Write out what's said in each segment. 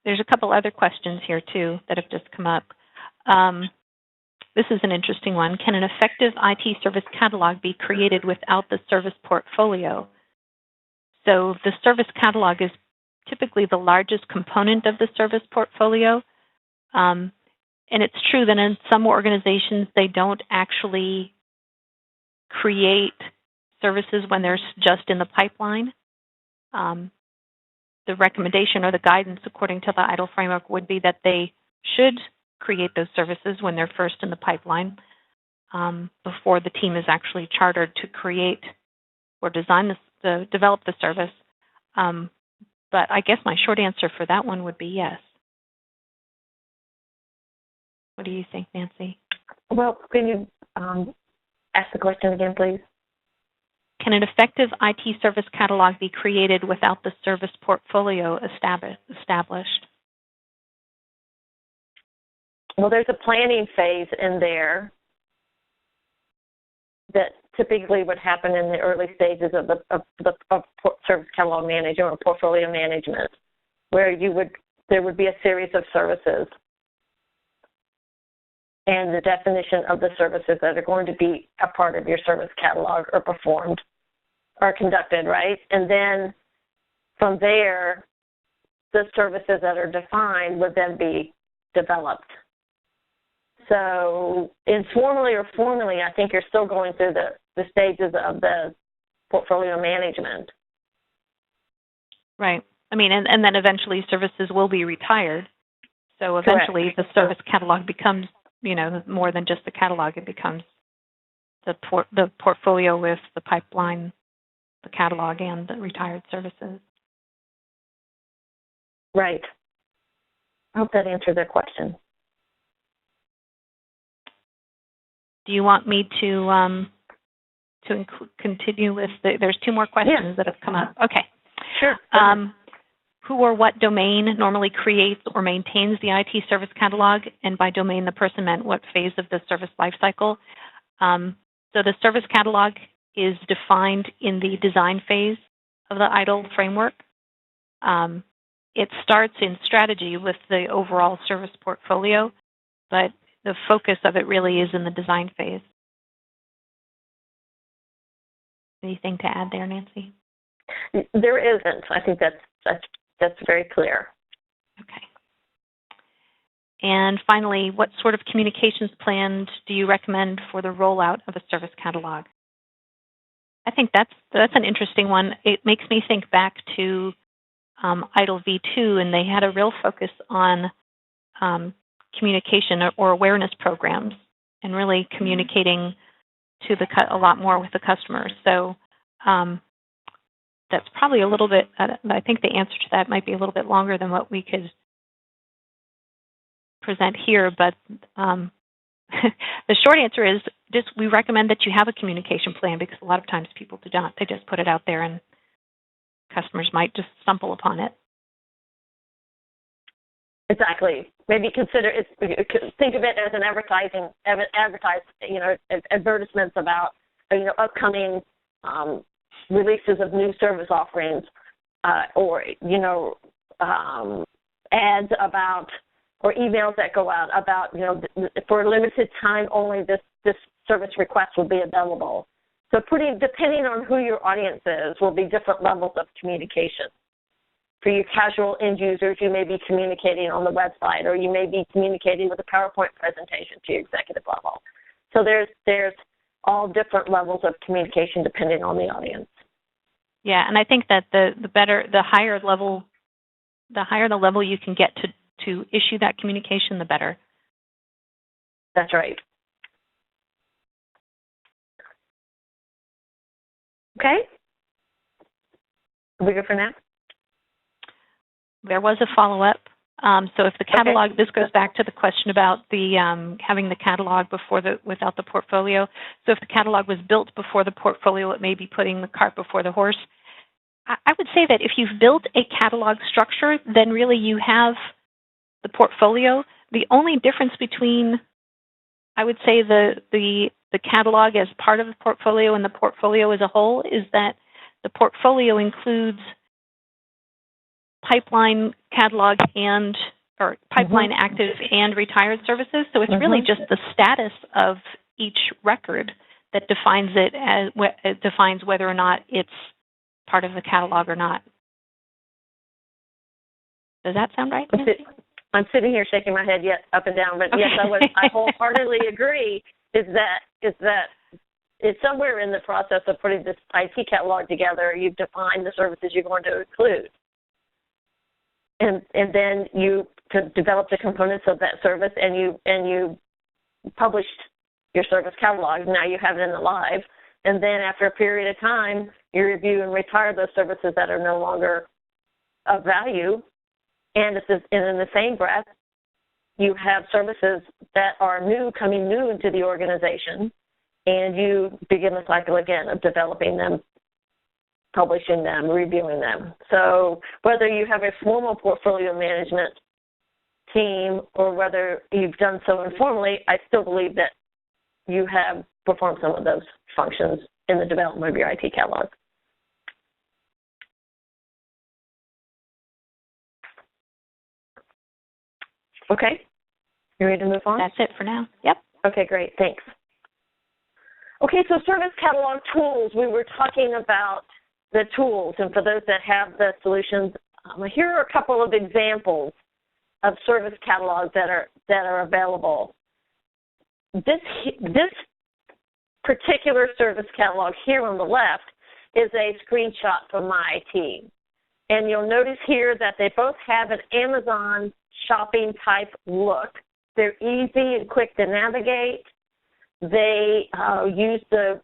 there's a couple other questions here, too, that have just come up. This is an interesting one. Can an effective IT service catalog be created without the service portfolio? So the service catalog is typically the largest component of the service portfolio. And it's true that in some organizations, they don't actually create services when they're just in the pipeline. The recommendation or the guidance according to the IDLE framework would be that they should create those services when they're first in the pipeline before the team is actually chartered to create or develop the service. But I guess my short answer for that one would be yes. What do you think, Nancy? Well, can you ask the question again, please? Can an effective IT service catalog be created without the service portfolio established? Well, there's a planning phase in there that typically would happen in the early stages of service catalog management or portfolio management, where there would be a series of services and the definition of the services that are going to be a part of your service catalog or performed or conducted, right? And then from there, the services that are defined would then be developed. So informally or formally, I think you're still going through the stages of the portfolio management. Right. I mean, and then eventually services will be retired. So eventually the service catalog becomes, more than just the catalog. It becomes the portfolio with the pipeline, the catalog, and the retired services. Right. I hope that answered their question. Do you want me to continue with there's two more questions that have come up. Okay. Sure. Who or what domain normally creates or maintains the IT service catalog? And by domain, the person meant what phase of the service lifecycle. So the service catalog is defined in the design phase of the IDLE framework. It starts in strategy with the overall service portfolio, but the focus of it really is in the design phase. Anything to add there, Nancy? There isn't. I think that's very clear. Okay. And finally, what sort of communications plan do you recommend for the rollout of a service catalog? I think that's an interesting one. It makes me think back to IDLE v2, and they had a real focus on communication or awareness programs and really communicating to a lot more with the customers. So that's probably a little bit, I think the answer to that might be a little bit longer than what we could present here, but the short answer is we recommend that you have a communication plan, because a lot of times people do not. They just put it out there and customers might just stumble upon it. Exactly. Maybe think of it as an advertisements about upcoming releases of new service offerings, or ads about, or emails that go out about for a limited time only this service request will be available. So depending on who your audience is, will be different levels of communication. For your casual end users, you may be communicating on the website, or you may be communicating with a PowerPoint presentation to your executive level. So there's all different levels of communication depending on the audience. Yeah, and I think that the higher the level you can get to issue that communication, the better. That's right. Okay. Are we good for now? There was a follow-up. So if the catalog, this goes back to the question about the having the catalog without the portfolio. So if the catalog was built before the portfolio, it may be putting the cart before the horse. I would say that if you've built a catalog structure, then really you have the portfolio. The only difference between, I would say, the catalog as part of the portfolio and the portfolio as a whole is that the portfolio includes pipeline catalog or pipeline active and retired services. So it's really just the status of each record that defines defines whether or not it's part of the catalog or not. Does that sound right, Nancy? I'm sitting here shaking my head, yes, up and down, but okay. yes, I wholeheartedly agree. Is that it's somewhere in the process of putting this IT catalog together, you've defined the services you're going to include, and then you develop the components of that service, and you published your service catalog. Now you have it in the live, and then after a period of time, you review and retire those services that are no longer of value. And in the same breath, you have services that are coming new into the organization, and you begin the cycle again of developing them, publishing them, reviewing them. So whether you have a formal portfolio management team or whether you've done so informally, I still believe that you have performed some of those functions in the development of your IT catalog. Okay, you ready to move on? That's it for now. Yep. Okay, great, thanks. Okay, so service catalog tools, we were talking about the tools, and for those that have the solutions, here are a couple of examples of service catalogs that are available. This particular service catalog here on the left is a screenshot from my IT. And you'll notice here that they both have an Amazon shopping type look. They're easy and quick to navigate. They use the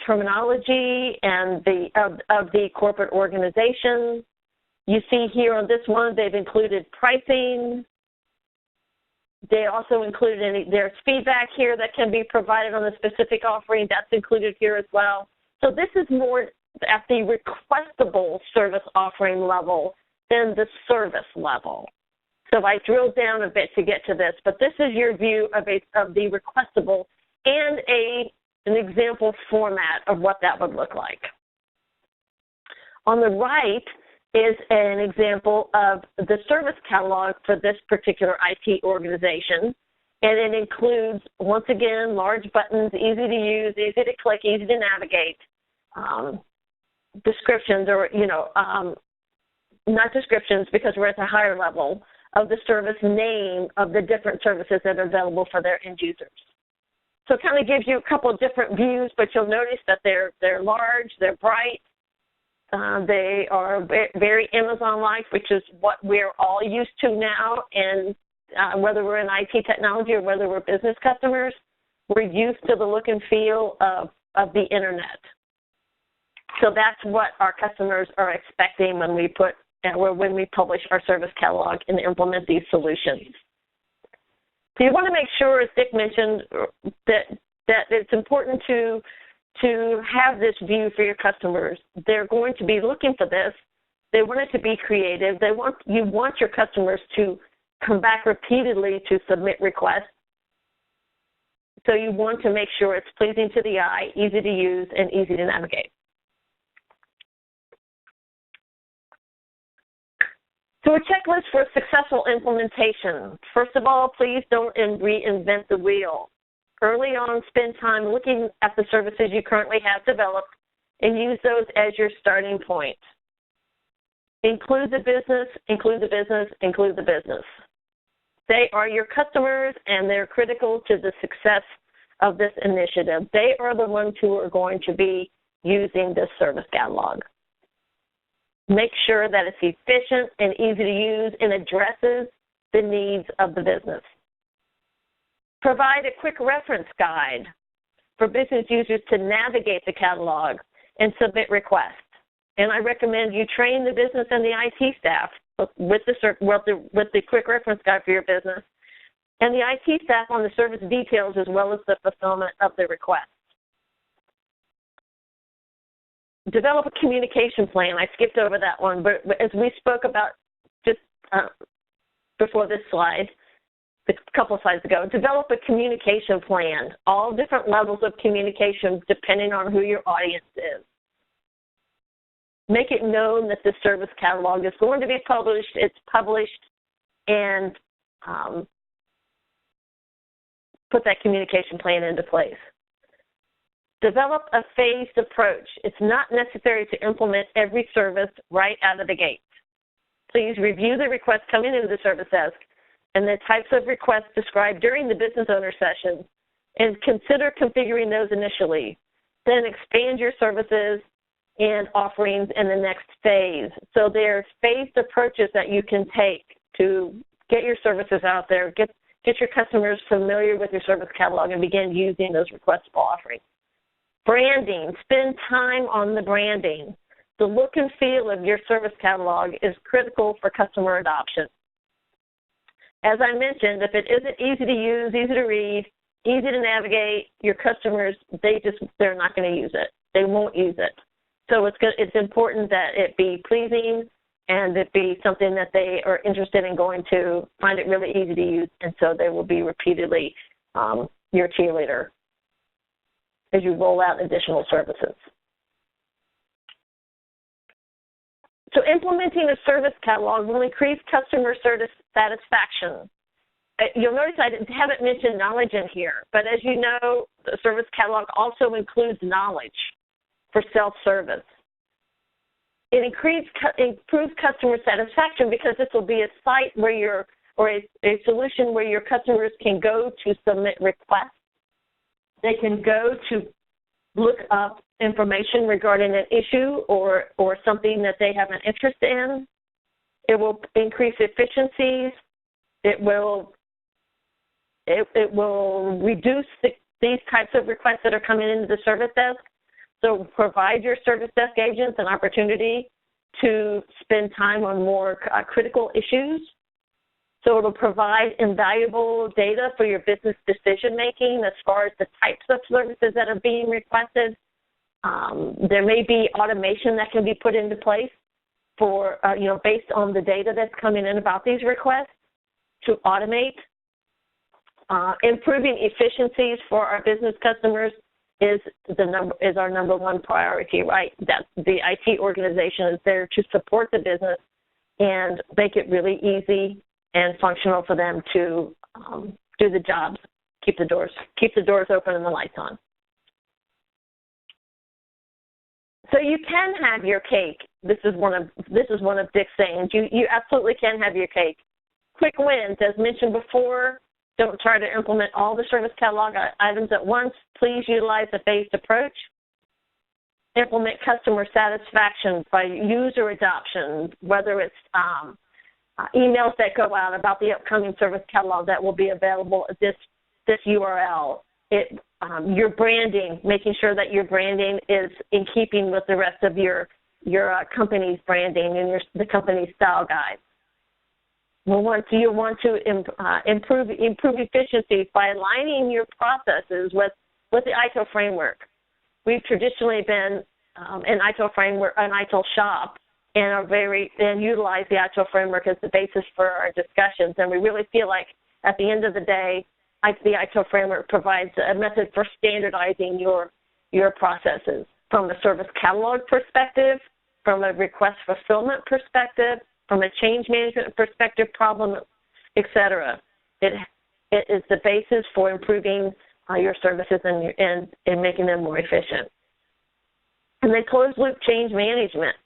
terminology and of the corporate organization. You see here on this one, they've included pricing. They also included there's feedback here that can be provided on the specific offering. That's included here as well. So this is more at the requestable service offering level than the service level. So I drilled down a bit to get to this, but this is your view of the requestable and an example format of what that would look like. On the right is an example of the service catalog for this particular IT organization, and it includes, once again, large buttons, easy to use, easy to click, easy to navigate, descriptions, or, not descriptions because we're at the higher level of the service name of the different services that are available for their end users. So it kind of gives you a couple of different views, but you'll notice that they're large, they're bright, they are very Amazon-like, which is what we're all used to now, and whether we're in IT technology or whether we're business customers, we're used to the look and feel of the internet. So that's what our customers are expecting when we publish our service catalog and implement these solutions. So you want to make sure, as Dick mentioned, that it's important to have this view for your customers. They're going to be looking for this. They want it to be creative. You want your customers to come back repeatedly to submit requests. So you want to make sure it's pleasing to the eye, easy to use, and easy to navigate. So a checklist for a successful implementation. First of all, please don't reinvent the wheel. Early on, spend time looking at the services you currently have developed and use those as your starting point. Include the business, include the business, include the business. They are your customers, and they're critical to the success of this initiative. They are the ones who are going to be using this service catalog. Make sure that it's efficient and easy to use and addresses the needs of the business. Provide a quick reference guide for business users to navigate the catalog and submit requests. And I recommend you train the business and the IT staff with the quick reference guide for your business and the IT staff on the service details as well as the fulfillment of the request. Develop a communication plan. I skipped over that one, but as we spoke about just before this slide, a couple of slides ago, develop a communication plan, all different levels of communication depending on who your audience is. make it known that the service catalog is going to be published, it's published, and put that communication plan into place. Develop a phased approach. It's not necessary to implement every service right out of the gate. Please review the requests coming into the service desk and the types of requests described during the business owner session, and consider configuring those initially. Then expand your services and offerings in the next phase. So there's phased approaches that you can take to get your services out there, get your customers familiar with your service catalog, and begin using those requestable offerings. Branding. Spend time on the branding. The look and feel of your service catalog is critical for customer adoption. As I mentioned, if it isn't easy to use, easy to read, easy to navigate, your customers, they're not going to use it. They won't use it. So it's important that it be pleasing and it be something that they are interested in going to, find it really easy to use, and so they will be repeatedly your cheerleader as you roll out additional services. So implementing a service catalog will increase customer satisfaction. You'll notice I haven't mentioned knowledge in here, but as you know, the service catalog also includes knowledge for self-service. It improves customer satisfaction because this will be a site where a solution where your customers can go to submit requests. They can go to look up information regarding an issue or something that they have an interest in. It will increase efficiencies. It will reduce these types of requests that are coming into the service desk. So provide your service desk agents an opportunity to spend time on more critical issues. So it will provide invaluable data for your business decision-making as far as the types of services that are being requested. There may be automation that can be put into place for, based on the data that's coming in about these requests to automate. Improving efficiencies for our business customers is our number one priority, right? That the IT organization is there to support the business and make it really easy and functional for them to do the jobs, keep the doors open and the lights on. So you can have your cake. This is one of Dick's sayings. You absolutely can have your cake. Quick wins, as mentioned before. Don't try to implement all the service catalog items at once. Please utilize a phased approach. Implement customer satisfaction by user adoption, whether it's emails that go out about the upcoming service catalog that will be available at this URL. Your branding, making sure that your branding is in keeping with the rest of your company's branding and the company's style guide. You want to improve efficiencies by aligning your processes with the ITIL framework. We've traditionally been an ITIL framework, an ITIL shop, and utilize the ITIL framework as the basis for our discussions. And we really feel like at the end of the day, the ITIL framework provides a method for standardizing your processes from a service catalog perspective, from a request fulfillment perspective, from a change management perspective, problem, et cetera. It is the basis for improving your services and making them more efficient. And then closed-loop change management,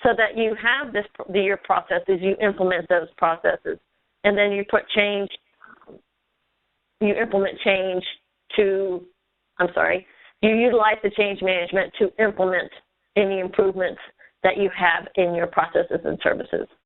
so that you have your processes, you implement those processes, and then you utilize the change management to implement any improvements that you have in your processes and services.